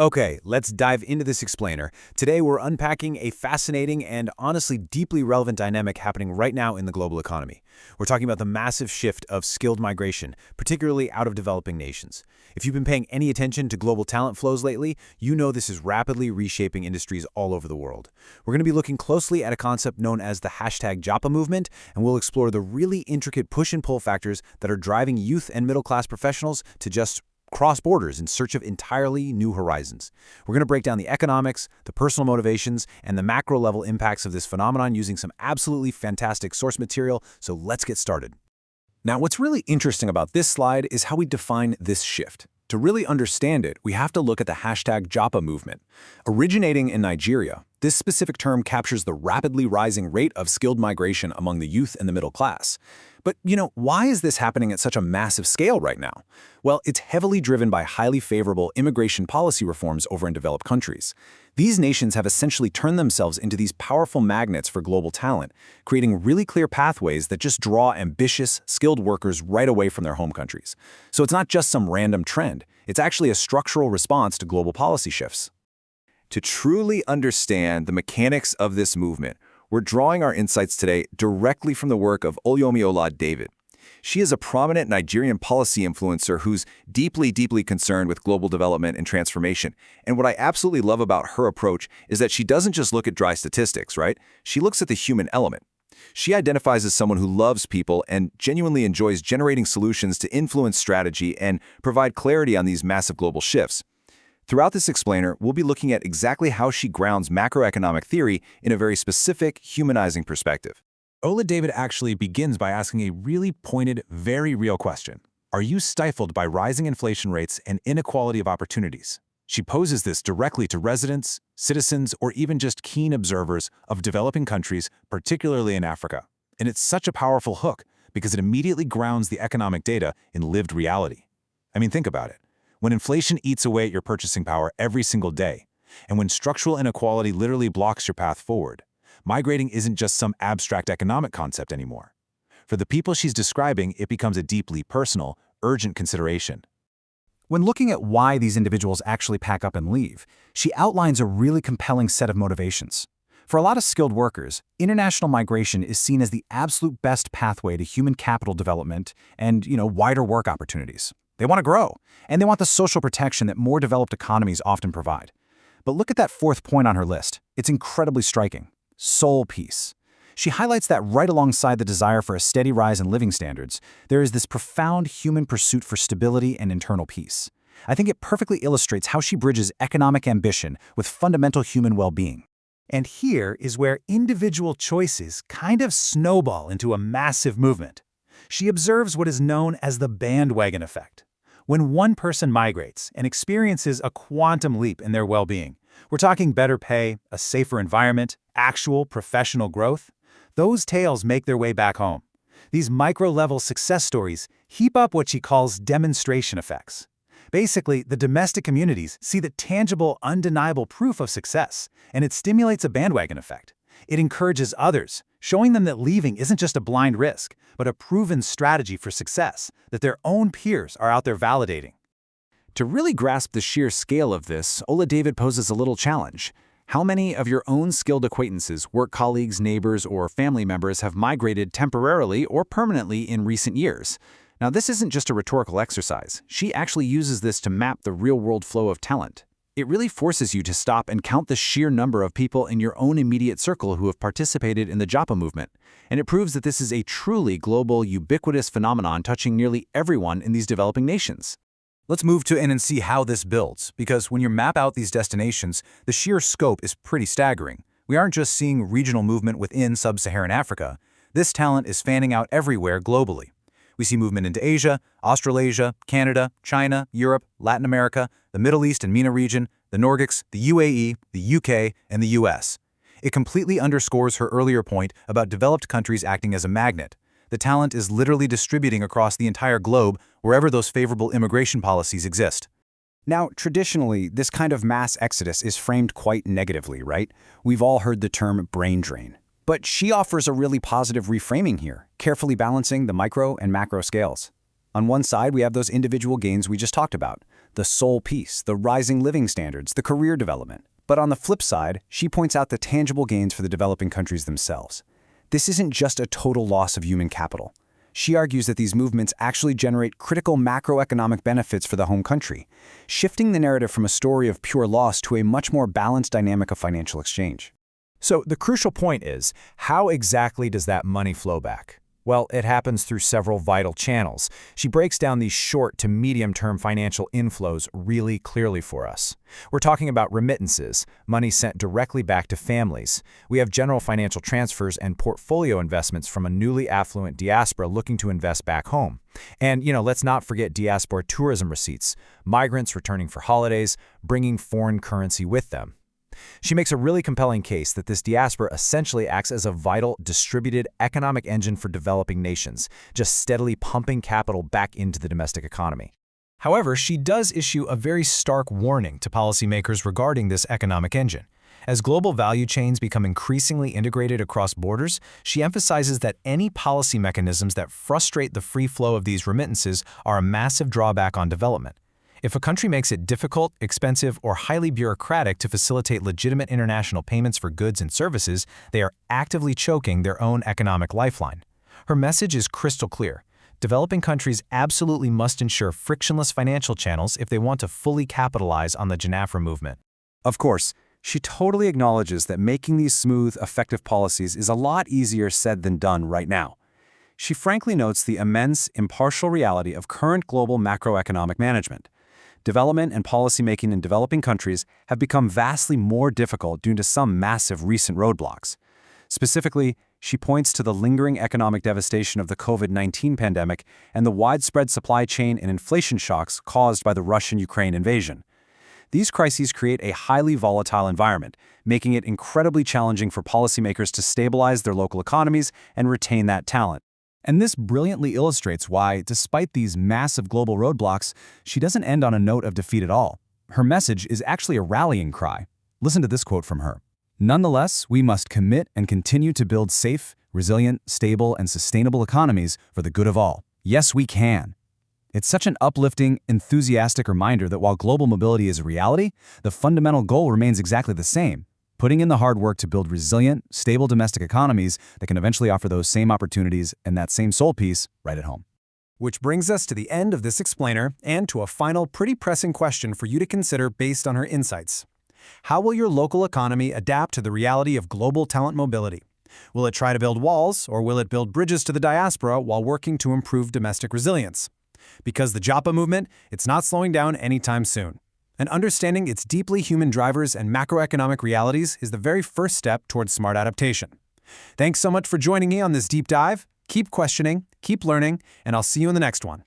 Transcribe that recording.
Okay, let's dive into this explainer. Today we're unpacking a fascinating and honestly deeply relevant dynamic happening right now in the global economy. We're talking about the massive shift of skilled migration, particularly out of developing nations. If you've been paying any attention to global talent flows lately, you know this is rapidly reshaping industries all over the world. We're going to be looking closely at a concept known as the hashtag Japa movement, and we'll explore the really intricate push and pull factors that are driving youth and middle-class professionals to just cross borders in search of entirely new horizons. We're going to break down the economics, the personal motivations, and the macro-level impacts of this phenomenon using some absolutely fantastic source material, so let's get started. Now, what's really interesting about this slide is how we define this shift. To really understand it, we have to look at the hashtag Japa movement. Originating in Nigeria, this specific term captures the rapidly rising rate of skilled migration among the youth and the middle class. But, why is this happening at such a massive scale right now? Well, it's heavily driven by highly favorable immigration policy reforms over in developed countries. These nations have essentially turned themselves into these powerful magnets for global talent, creating really clear pathways that just draw ambitious, skilled workers right away from their home countries. So it's not just some random trend, it's actually a structural response to global policy shifts. To truly understand the mechanics of this movement, we're drawing our insights today directly from the work of Oluyomi Ola-David. She is a prominent Nigerian policy influencer who's deeply concerned with global development and transformation. And what I absolutely love about her approach is that she doesn't just look at dry statistics, right? She looks at the human element. She identifies as someone who loves people and genuinely enjoys generating solutions to influence strategy and provide clarity on these massive global shifts. Throughout this explainer, we'll be looking at exactly how she grounds macroeconomic theory in a very specific, humanizing perspective. Ola-David actually begins by asking a really pointed, very real question. Are you stifled by rising inflation rates and inequality of opportunities? She poses this directly to residents, citizens, or even just keen observers of developing countries, particularly in Africa. And it's such a powerful hook because it immediately grounds the economic data in lived reality. I mean, think about it. When inflation eats away at your purchasing power every single day, and when structural inequality literally blocks your path forward, migrating isn't just some abstract economic concept anymore. For the people she's describing, it becomes a deeply personal, urgent consideration. When looking at why these individuals actually pack up and leave, she outlines a really compelling set of motivations. For a lot of skilled workers, international migration is seen as the absolute best pathway to human capital development and, wider work opportunities. They want to grow, and they want the social protection that more developed economies often provide. But look at that fourth point on her list. It's incredibly striking. Soul peace. She highlights that right alongside the desire for a steady rise in living standards, there is this profound human pursuit for stability and internal peace. I think it perfectly illustrates how she bridges economic ambition with fundamental human well-being. And here is where individual choices kind of snowball into a massive movement. She observes what is known as the bandwagon effect. When one person migrates and experiences a quantum leap in their well-being, we're talking better pay, a safer environment, actual professional growth, those tales make their way back home. These micro-level success stories heap up what she calls demonstration effects. Basically, the domestic communities see the tangible, undeniable proof of success, and it stimulates a bandwagon effect. It encourages others, showing them that leaving isn't just a blind risk, but a proven strategy for success that their own peers are out there validating. To really grasp the sheer scale of this, Ola-David poses a little challenge. How many of your own skilled acquaintances, work colleagues, neighbors, or family members have migrated temporarily or permanently in recent years? Now, this isn't just a rhetorical exercise. She actually uses this to map the real-world flow of talent. It really forces you to stop and count the sheer number of people in your own immediate circle who have participated in the Japa movement. And it proves that this is a truly global, ubiquitous phenomenon touching nearly everyone in these developing nations. Let's move to in and see how this builds, because when you map out these destinations, the sheer scope is pretty staggering. We aren't just seeing regional movement within sub-Saharan Africa. This talent is fanning out everywhere globally. We see movement into Asia, Australasia, Canada, China, Europe, Latin America, the Middle East and MENA region, the Nordics, the UAE, the UK, and the US. It completely underscores her earlier point about developed countries acting as a magnet. The talent is literally distributing across the entire globe wherever those favorable immigration policies exist. Now, traditionally, this kind of mass exodus is framed quite negatively, right? We've all heard the term brain drain. But she offers a really positive reframing here, carefully balancing the micro and macro scales. On one side, we have those individual gains we just talked about, the soul peace, the rising living standards, the career development. But on the flip side, she points out the tangible gains for the developing countries themselves. This isn't just a total loss of human capital. She argues that these movements actually generate critical macroeconomic benefits for the home country, shifting the narrative from a story of pure loss to a much more balanced dynamic of financial exchange. So the crucial point is, how exactly does that money flow back? Well, it happens through several vital channels. She breaks down these short to medium-term financial inflows really clearly for us. We're talking about remittances, money sent directly back to families. We have general financial transfers and portfolio investments from a newly affluent diaspora looking to invest back home. And, let's not forget diaspora tourism receipts, migrants returning for holidays, bringing foreign currency with them. She makes a really compelling case that this diaspora essentially acts as a vital, distributed economic engine for developing nations, just steadily pumping capital back into the domestic economy. However, she does issue a very stark warning to policymakers regarding this economic engine. As global value chains become increasingly integrated across borders, she emphasizes that any policy mechanisms that frustrate the free flow of these remittances are a massive drawback on development. If a country makes it difficult, expensive, or highly bureaucratic to facilitate legitimate international payments for goods and services, they are actively choking their own economic lifeline. Her message is crystal clear. Developing countries absolutely must ensure frictionless financial channels if they want to fully capitalize on the JNAFRA movement. Of course, she totally acknowledges that making these smooth, effective policies is a lot easier said than done right now. She frankly notes the immense, impartial reality of current global macroeconomic management. Development and policymaking in developing countries have become vastly more difficult due to some massive recent roadblocks. Specifically, she points to the lingering economic devastation of the COVID-19 pandemic and the widespread supply chain and inflation shocks caused by the Russian-Ukraine invasion. These crises create a highly volatile environment, making it incredibly challenging for policymakers to stabilize their local economies and retain that talent. And this brilliantly illustrates why, despite these massive global roadblocks, she doesn't end on a note of defeat at all. Her message is actually a rallying cry. Listen to this quote from her. "Nonetheless, we must commit and continue to build safe, resilient, stable, and sustainable economies for the good of all. Yes, we can." It's such an uplifting, enthusiastic reminder that while global mobility is a reality, the fundamental goal remains exactly the same: putting in the hard work to build resilient, stable domestic economies that can eventually offer those same opportunities and that same soul peace right at home. Which brings us to the end of this explainer and to a final pretty pressing question for you to consider based on her insights. How will your local economy adapt to the reality of global talent mobility? Will it try to build walls, or will it build bridges to the diaspora while working to improve domestic resilience? Because the JAPA movement, it's not slowing down anytime soon. And understanding its deeply human drivers and macroeconomic realities is the very first step towards smart adaptation. Thanks so much for joining me on this deep dive. Keep questioning, keep learning, and I'll see you in the next one.